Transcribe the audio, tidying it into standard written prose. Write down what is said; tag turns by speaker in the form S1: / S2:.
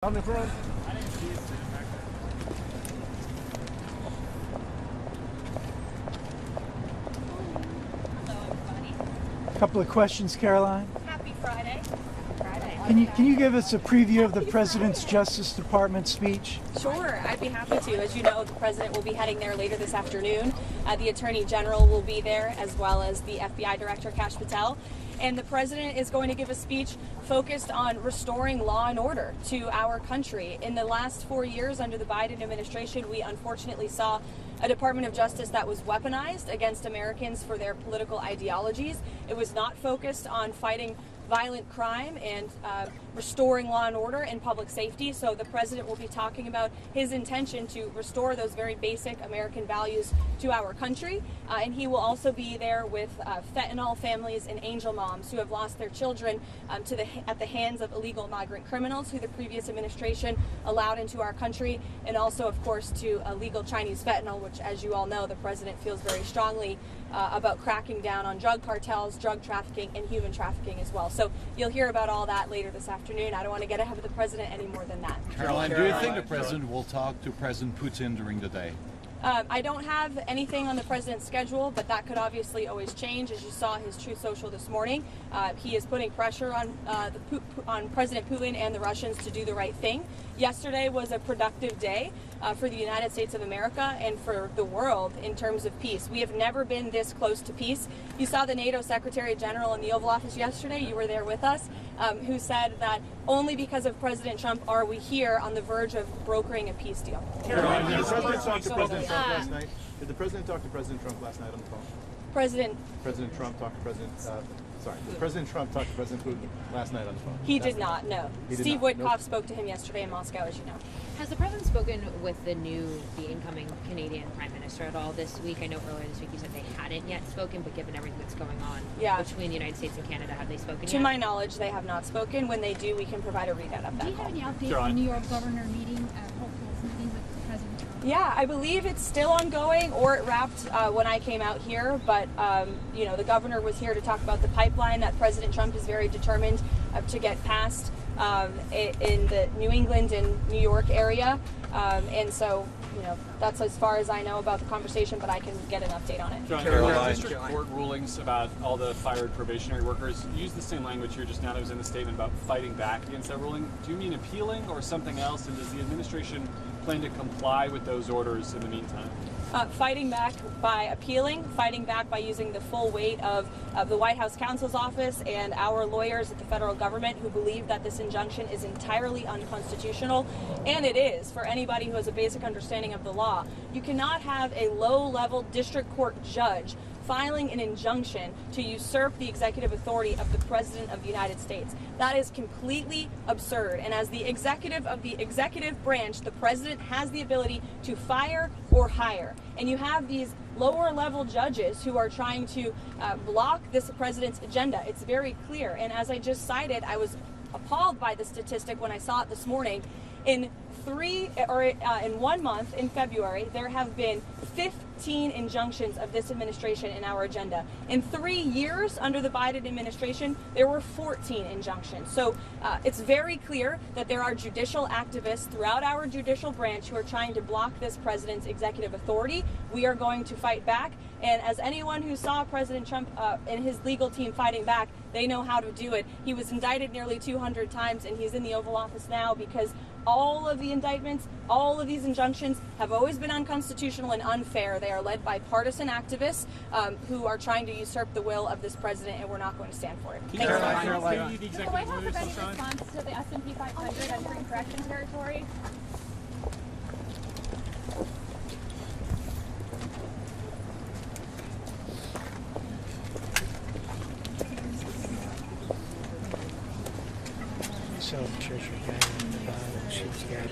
S1: On the front.
S2: Hello, everybody.
S3: A couple of questions, Karoline.
S2: Happy Friday.
S3: Can you give us a preview of the President's Justice Department speech?
S2: Sure, I'd be happy to. As you know, the President will be heading there later this afternoon. The Attorney General will be there, as well as the FBI Director, Kash Patel. And the President is going to give a speech focused on restoring law and order to our country. In the last 4 years under the Biden administration, we unfortunately saw a Department of Justice that was weaponized against Americans for their political ideologies. It was not focused on fighting violent crime and restoring law and order and public safety. So the President will be talking about his intention to restore those very basic American values to our country. And he will also be there with fentanyl families and angel moms who have lost their children at the hands of illegal migrant criminals who the previous administration allowed into our country, and also, of course, to illegal Chinese fentanyl, which, as you all know, the President feels very strongly about cracking down on drug cartels, drug trafficking, and human trafficking as well. So you'll hear about all that later this afternoon. I don't want to get ahead of the President any more than that.
S4: Karoline, do you think the President will talk to President Putin during the day?
S2: I don't have anything on the President's schedule, but that could obviously always change. As you saw his Truth Social this morning, he is putting pressure on President Putin and the Russians to do the right thing. Yesterday was a productive day for the United States of America and for the world in terms of peace. We have never been this close to peace. You saw the NATO Secretary General in the Oval Office yesterday. You were there with us, who said that only because of President Trump are we here on the verge of brokering a peace deal.
S1: Karoline, did the President talk to President Trump last night? Did the President talk to President Trump last night on the phone?
S2: President
S1: Trump talked to President. Did President Trump talk to President Putin last night on the phone?
S2: He did not. No.
S1: He did
S2: Steve
S1: not.
S2: Witkoff
S1: Nope.
S2: spoke to him yesterday in Moscow, as you know.
S5: Has the President spoken with the incoming Canadian Prime Minister at all this week? I know earlier this week you said they hadn't yet spoken, but given everything that's going on between the United States and Canada, have they spoken yet?
S2: To my knowledge, they have not spoken. When they do, we can provide a readout of that
S6: Do you
S2: call.
S6: have any update on the New York governor meeting, hopeful's meeting with President Trump?
S2: Yeah, I believe it's still ongoing, or it wrapped when I came out here. But you know, the governor was here to talk about the pipeline that President Trump is very determined to get passed in the New England and New York area. And so, you know, that's as far as I know about the conversation, but I can get an update on it.
S7: John,
S4: Karoline.
S7: district court rulings about all the fired probationary workers use the same language here just now that was in the statement about fighting back against that ruling. Do you mean appealing or something else? And does the administration plan to comply with those orders in the meantime?
S2: Fighting back by appealing, fighting back by using the full weight of the White House counsel's office and our lawyers at the federal government who believe that this injunction is entirely unconstitutional. And it is, for anybody who has a basic understanding of the law. You cannot have a low-level district court judge filing an injunction to usurp the executive authority of the President of the United States. That is completely absurd. And as the executive of the executive branch, the President has the ability to fire or hire. And you have these lower level judges who are trying to block this President's agenda. It's very clear. And as I just cited, I was appalled by the statistic when I saw it this morning. In 1 month, in February, there have been 15 injunctions of this administration in our agenda. In 3 years under the Biden administration, there were 14 injunctions. So it's very clear that there are judicial activists throughout our judicial branch who are trying to block this president's executive authority. We are going to fight back. And as anyone who saw President Trump and his legal team fighting back, they know how to do it. He was indicted nearly 200 times, and he's in the Oval Office now because all of the indictments, all of these injunctions have always been unconstitutional and unfair. They are led by partisan activists who are trying to usurp the will of this president, and we're not going to stand for it. Thanks.
S6: Does the White House have any response to the S&P 500 entering correction territory?
S3: So, Patricia Gaggle in the bottom, she's got